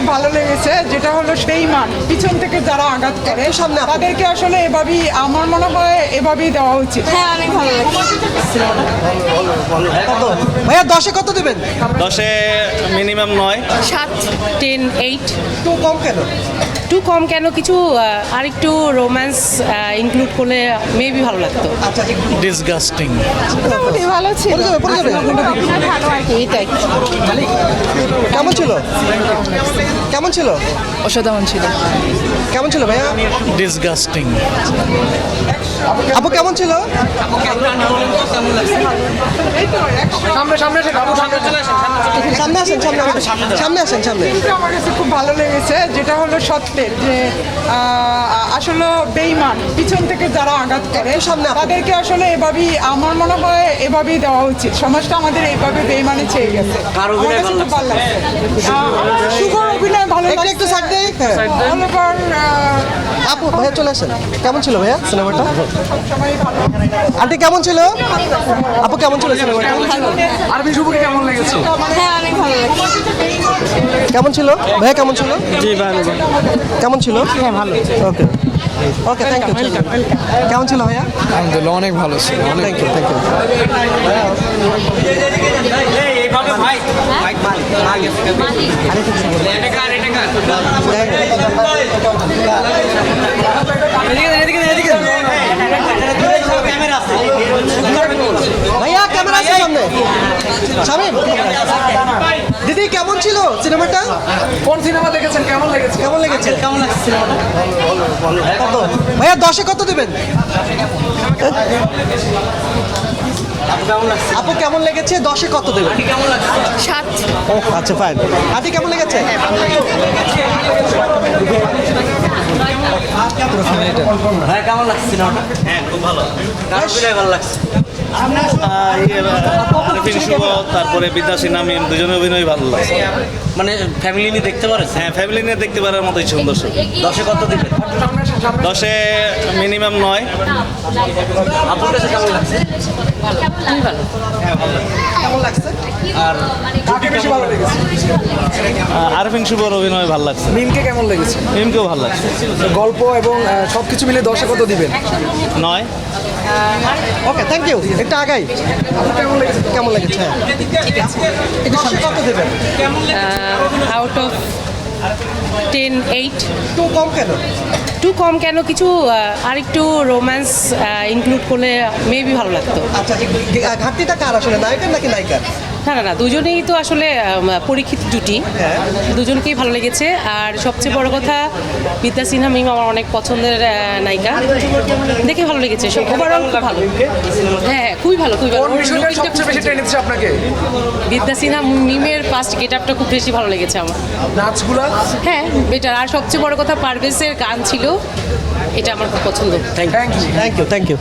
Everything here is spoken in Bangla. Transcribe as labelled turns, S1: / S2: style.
S1: খুব ভালো লেগেছে, যেটা হলো সেই মান পিছন থেকে যারা আঘাত করে তাদেরকে আসলে এভাবেই আমার মনে হয় এভাবেই দেওয়া উচিত।
S2: হ্যাঁ, অনেক ভালো লাগছে।
S3: ভাইয়া 10-এ কত দেবেন?
S4: 10-এ মিনিমাম 9।
S2: 7, 10, 8।
S3: একটু কম কেন?
S2: একটু কম কেন, কিছু আরেকটু রোম্যান্স ইনক্লুড করলে মেবি ভালো লাগতো।
S3: আচ্ছা
S4: ডিসগাস্টিং।
S1: মোটামুটি ভালো ছিল,
S3: পড়ে যাবে।
S1: ভালো আর কি, এটাই।
S3: কেমন ছিল? কেমন ছিল?
S2: অসাধারণ ছিল।
S3: কেমন ছিল ভাইয়া?
S4: ডিসগাস্টিং।
S3: আপু কেমন ছিল? সামনে আসেন, সামনে।
S1: কিন্তু আমার কাছে খুব ভালো লেগেছে, যেটা হলো সত্যের যে আসলে বেঈমান পিছন থেকে যারা আঘাত করে তাদেরকে আসলে এভাবেই আমার মনে হয় এভাবেই দেওয়া উচিত। সমাজটা আমাদের এইভাবে বেঈমানে ছেয়ে গেছে। আমার কাছে খুব ভালো লাগছে। শুভর অভিনয় ভালো লাগছে।
S3: একটু সাইড দেই।
S1: All over,
S3: আপু ভাইয়া চলে আসেন। কেমন ছিল ভাইয়া সিনেমাটা?
S1: সবসময় ভালো।
S3: আন্টি কেমন ছিল? আপু কেমন ছিল সিনেমাটা?
S5: আরবি শুভকে কেমন লেগেছে?
S2: হ্যাঁ, অনেক ভালো লাগছে।
S3: কেমন ছিল ভাইয়া? কেমন ছিল?
S5: জি ভালো।
S3: কেমন ছিল? হ্যাঁ ভালো। ওকে ওকে, থ্যাংক ইউ। কেমন ছিল ভাইয়া?
S5: আলহামদুলিল্লাহ অনেক ভালো ছিল।
S3: Thank you. ভাইয়া ক্যামেরা আছে সামনে। শামিম দিদি কেমন ছিল সিনেমাটা?
S5: কোন সিনেমা দেখেছেন? কেমন লেগেছে?
S3: কেমন লেগেছে? কত ভাইয়া 10-এ কত দেবেন? আপু কেমন লেগেছে? 10-এ কত দেবেন?
S2: 7।
S3: আচ্ছা ফাইন। আন্টি কেমন লেগেছে?
S6: হ্যাঁ, কেমন লাগছে সিনেমাটা?
S4: হ্যাঁ, খুব ভালো।
S6: কার অভিনয় ভালো লাগছে?
S4: আরফিন শুভ, তারপরে বিদ্যাসী নামিম, দুজনের অভিনয় ভালো লাগছে।
S6: মানে ফ্যামিলি নিয়ে দেখতে পারেন?
S4: হ্যাঁ, ফ্যামিলি নিয়ে দেখতে পারার মতোই সুন্দর।
S6: 10-এ কত দিবেন?
S4: 10-এ মিনিমাম 9।
S6: আপনার কাছে কেমন লাগছে?
S3: কেমন লাগছে?
S6: আর
S5: কাকে বেশি ভালো লেগেছে?
S4: আরফিন শুভর অভিনয় ভালো লাগছে।
S5: মিমকে কেমন লেগেছে?
S4: মিমকেও ভালো লাগছে।
S5: গল্প এবং সবকিছু মিলে 10-এ কত দিবেন?
S4: 9।
S3: Okay thank you. একটু আগাই।
S5: কেমন লেগেছে?
S3: কেমন লেগেছে? একটু 10-এ কত দেবেন?
S2: Out of 10, 8।
S3: একটু কম কেন?
S2: একটু কম কেন, কিছু আরেকটু রোম্যান্স ইনক্লুড করলে মেবি ভালো লাগতো।
S3: আচ্ছা ঘাটতিটা কার আসলে, নায়কের নাকি নায়িকার?
S2: না, দুজনেই তো আসলে পরীক্ষিত জুটি। দুজনকেই ভালো লেগেছে। আর সবচেয়ে বড় কথা, বিদ্যা সিনহা মিম আমার অনেক পছন্দের নায়িকা, দেখে ভালো লেগেছে। সব ওভারঅল খুব ভালো। হ্যাঁ, খুবই ভালো, খুবই ভালো।
S5: কোন বিষয়টা সবচেয়ে বেশি টেনেছে আপনাকে?
S2: বিদ্যা সিনহা মিমের ফার্স্ট গেট আপটা খুব বেশি ভালো লেগেছে আমার।
S5: নাচগুলা?
S2: হ্যাঁ, বেটার। আর সবচেয়ে বড় কথা, পারভেজের গান ছিল, এটা আমার খুব পছন্দ।
S5: Thank you.
S3: Thank you.